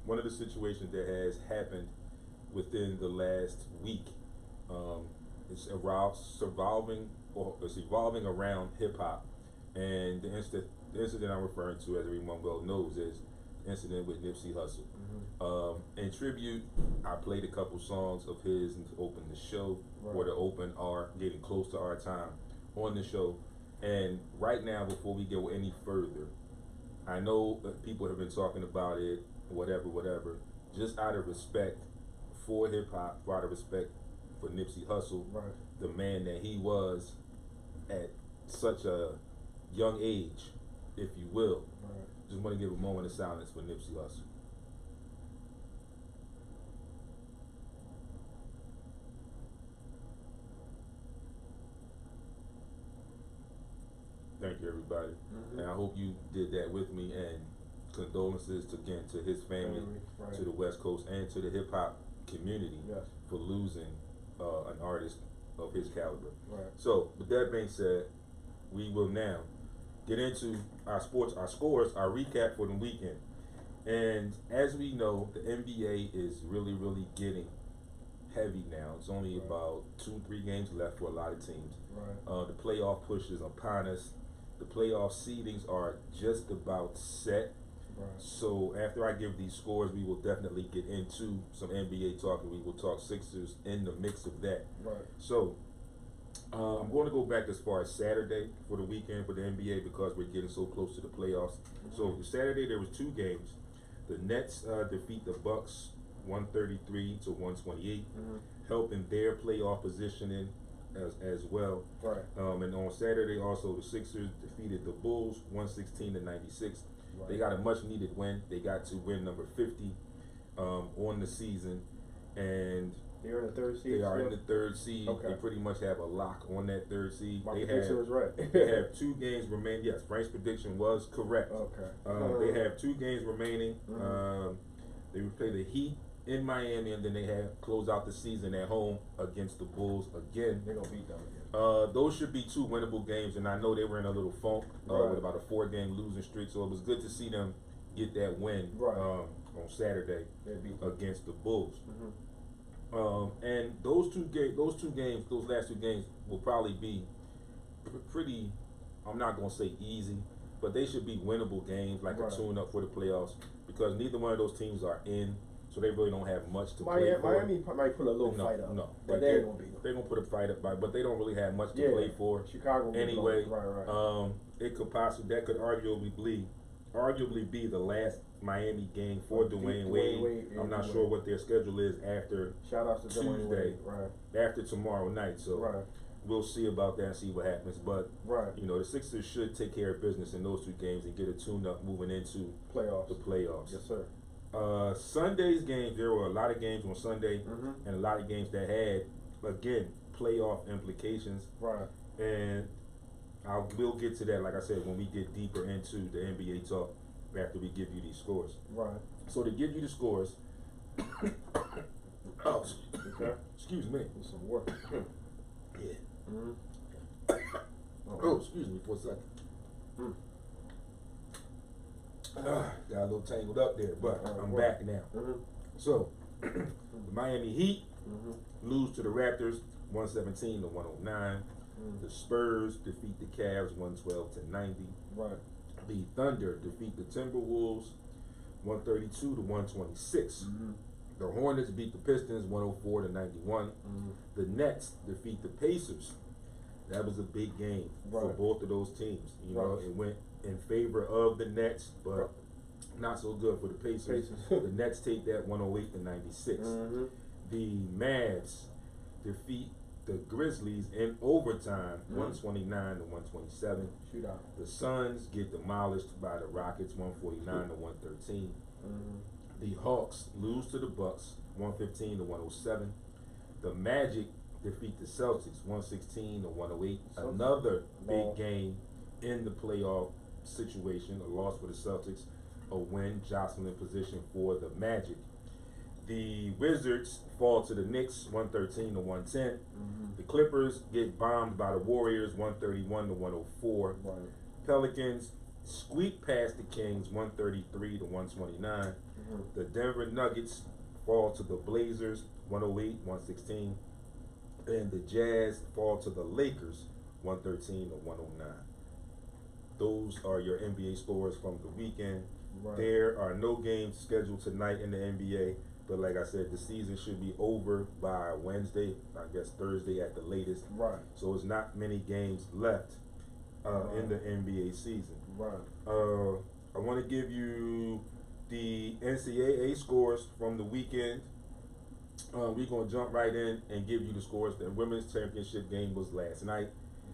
one of the situations that has happened within the last week. Um, it's around surviving or it's evolving around hip hop, and the incident I'm referring to, as everyone well knows, is the incident with Nipsey Hussle. In tribute, I played a couple songs of his to open the show, or to open our getting close to our time on the show. And right now, before we go any further, I know that people have been talking about it, whatever, whatever. Just out of respect for hip hop, out of respect for Nipsey Hussle, the man that he was at such a young age, if you will. Just want to give a moment of silence for Nipsey Hussle. Thank you, everybody. And I hope you did that with me. And condolences again to his family, to the West Coast, and to the hip hop community for losing an artist of his caliber. So, with that being said, we will now get into our scores, our recap for the weekend. And as we know, the NBA is really, really getting heavy now. It's only about 2-3 games left for a lot of teams. The playoff push is upon us. The playoff seedings are just about set. So after I give these scores, we will definitely get into some NBA talk, and we will talk Sixers in the mix of that. So I'm going to go back as far as Saturday for the weekend for the NBA because we're getting so close to the playoffs. So Saturday there was 2 games. The Nets defeat the Bucks 133 to 128, helping their playoff positioning as well. And on Saturday also the Sixers defeated the Bulls 116 to 96. They got a much needed win. They got to win number 50 on the season, and they're in the 3rd seed. They are in the 3rd seed. They pretty much have a lock on that 3rd seed. My prediction was right. They have 2 games remaining. Yes, Frank's prediction was correct. They have 2 games remaining. They will play the Heat in Miami, and then they have close out the season at home against the Bulls again. They're gonna beat them again. Those should be 2 winnable games, and I know they were in a little funk with about a 4-game losing streak, so it was good to see them get that win on Saturday against the Bulls. And those last 2 games will probably be pretty, I'm not going to say easy, but they should be winnable games, like a tune-up for the playoffs, because neither one of those teams are in, so they really don't have much to play for. Miami might put a little fight up. No, but they ain't going to beat them. They're going to put a fight up, but they don't really have much to play for. Chicago anyway. It could possibly, that could arguably be the last Miami game for Dwayne Wade. I'm not sure what their schedule is after Tuesday, after tomorrow night. So we'll see about that and see what happens. But you know, the Sixers should take care of business in those 2 games and get a tune-up moving into the playoffs. Yes, sir. Sunday's games, there were a lot of games on Sunday, and a lot of games that had, again, playoff implications. And we'll get to that, like I said, when we get deeper into the NBA talk after we give you these scores. So to give you the scores, excuse me. Some work. Excuse me for a second. Got a little tangled up there, but I'm back now. So, the Miami Heat lose to the Raptors 117 to 109. The Spurs defeat the Cavs 112 to 90. The Thunder defeat the Timberwolves 132 to 126. The Hornets beat the Pistons 104 to 91. The Nets defeat the Pacers. That was a big game for both of those teams. You know, it went in favor of the Nets, but not so good for the Pacers. The Nets take that 108 to 96. The Mavs defeat the Grizzlies in overtime, 129 to 127. Shootout. The Suns get demolished by the Rockets, 149 to 113. The Hawks lose to the Bucks, 115 to 107. The Magic defeat the Celtics, 116 to 108. Another big game in the playoff situation, a loss for the Celtics, a win, jostling position for the Magic. The Wizards fall to the Knicks, 113 to 110. The Clippers get bombed by the Warriors, 131 to 104. Pelicans squeak past the Kings, 133 to 129. The Denver Nuggets fall to the Blazers 108-116, and the Jazz fall to the Lakers 113-109. Those are your NBA scores from the weekend. Right. There are no games scheduled tonight in the NBA, but like I said, the season should be over by Wednesday, I guess Thursday at the latest. Right. So it's not many games left in the NBA season. Right. I want to give you the NCAA scores from the weekend. We're going to jump right in and give you the scores. The women's championship game was last night.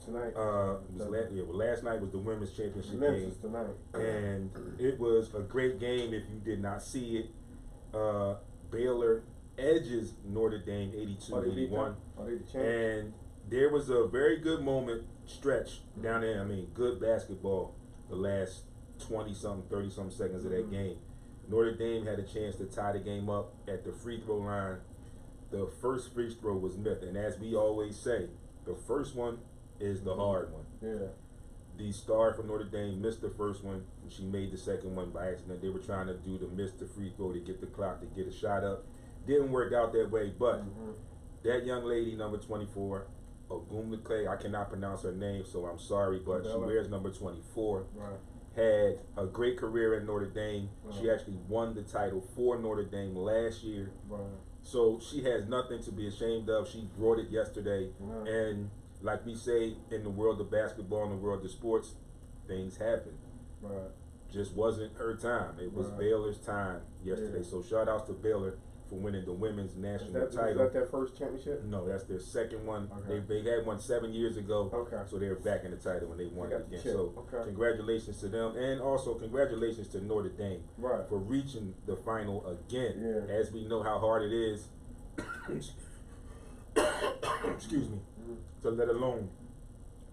Tonight. Last night was the women's championship game. Tonight. And it was a great game if you did not see it. Baylor edges Notre Dame 82-81. And there was a very good moment stretch down there. I mean, good basketball the last 20-something, 30-something seconds of that game. Notre Dame had a chance to tie the game up at the free throw line. The first free throw was missed, and as we always say, the first one is the hard one. Yeah. The star from Notre Dame missed the first one, and she made the second one by accident. They were trying to do the miss the free throw to get the clock to get a shot up. Didn't work out that way, but that young lady, number 24, Ogumleke, I cannot pronounce her name, so I'm sorry, but she wears number 24. Right. Had a great career at Notre Dame. She actually won the title for Notre Dame last year. Right. So she has nothing to be ashamed of. She brought it yesterday. And like we say in the world of basketball, in the world of sports, things happen. Right. Just wasn't her time. It was Baylor's time yesterday. So shout outs to Baylor for winning the women's national title. Is that their first championship? No, that's their second one. They had one 7 years ago. So they were back in the title when they won it again. So congratulations to them, and also congratulations to Notre Dame for reaching the final again. As we know how hard it is, excuse me, to let alone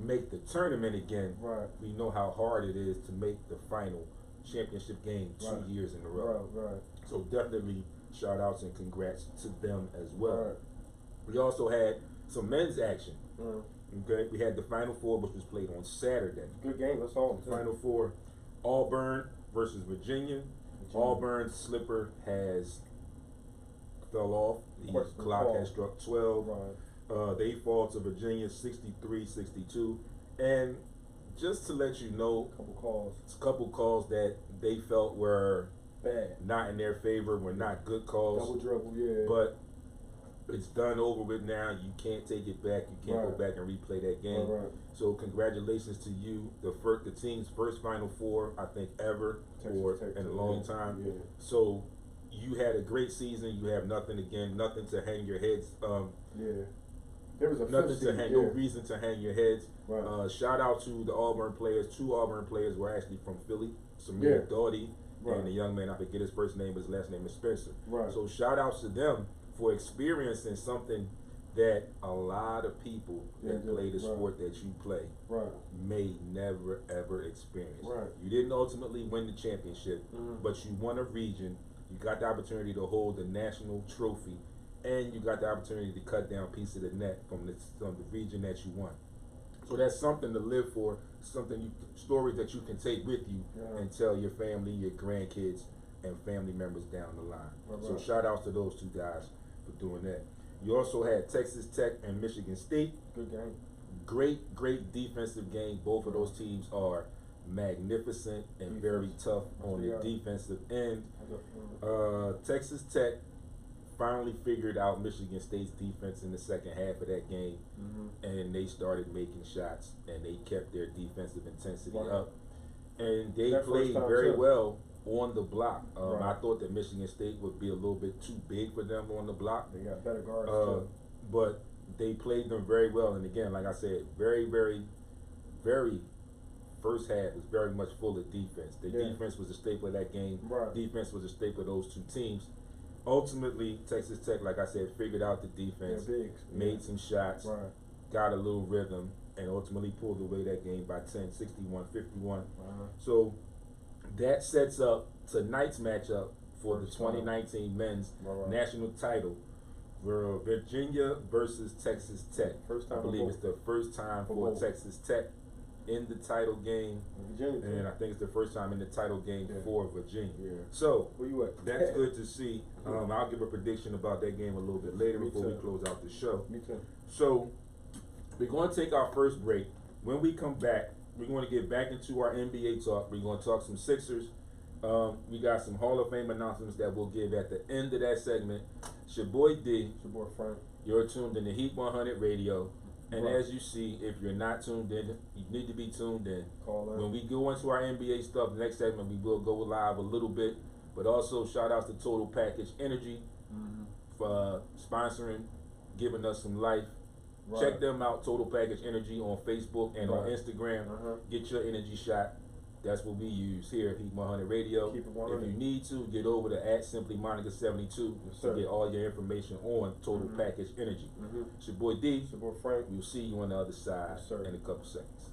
make the tournament again. We know how hard it is to make the final championship game 2 years in a row. So definitely shout outs and congrats to them as well. We also had some men's action. Okay, we had the Final Four, which was played on Saturday. Good game, that's all. Final Four, Auburn versus Virginia. Auburn's slipper has fell off. The clock has struck 12. They fall to Virginia 63-62. And just to let you know, a couple calls that they felt were bad, not in their favor, were not good calls. Double dribble, but it's done over with now. You can't take it back. You can't go back and replay that game. So congratulations to you, the team's first Final Four, I think, ever in a long time. So you had a great season. You have nothing to hang your heads. There was no reason to hang your heads. Shout out to the Auburn players. 2 Auburn players were actually from Philly. Samir Doughty and the young man, I forget his first name, but his last name is Spencer. So shout outs to them for experiencing something that a lot of people that play the sport that you play may never ever experience. You didn't ultimately win the championship, but you won a region. You got the opportunity to hold the national trophy, and you got the opportunity to cut down a piece of the net from the region that you won. So that's something to live for, stories that you can take with you and tell your family, your grandkids, and family members down the line. So shout outs to those 2 guys for doing that. You also had Texas Tech and Michigan State. Good game. Great defensive game. Both of those teams are magnificent and very tough on the defensive end. Texas Tech finally figured out Michigan State's defense in the second half of that game, and they started making shots, and they kept their defensive intensity up, and they played very well on the block. I thought that Michigan State would be a little bit too big for them on the block. They got better guards too. But they played them very well, and again, like I said, very first half was very much full of defense. The defense was a staple of that game. Defense was a staple of those 2 teams. Ultimately, Texas Tech, like I said, figured out the defense, made some shots, got a little rhythm, and ultimately pulled away that game by 10, 61-51. So that sets up tonight's matchup for the 2019 men's national title. Virginia versus Texas Tech. I believe it's the first time for Texas Tech in the title game, Virginia, and I think it's the first time in the title game for Virginia. Yeah. So where you at? that's good to see. I'll give a prediction about that game a little bit later before we close out the show. Me too. So we're going to take our first break. When we come back, we're going to get back into our NBA talk. We're going to talk some Sixers. We got some Hall of Fame announcements that we'll give at the end of that segment. It's your boy D. It's your boy Frank. You're tuned in to Heat 100 Radio. And Right. as you see, if you're not tuned in, you need to be tuned in. Call in. When we go into our NBA stuff, the next segment, we will go live a little bit. But also, shout outs to Total Package Energy for sponsoring, giving us some life. Right. Check them out, Total Package Energy, on Facebook and on Right. Instagram. Uh-huh. Get your energy shot. That's what we use here at Heat 100 Radio. Keep it 100. If you need to, get over to @SimplyMonica72 Yes, to sir. get all your information on Total Package Energy. It's your boy D. It's your boy Frank. We'll see you on the other side Yes, sir. in a couple seconds.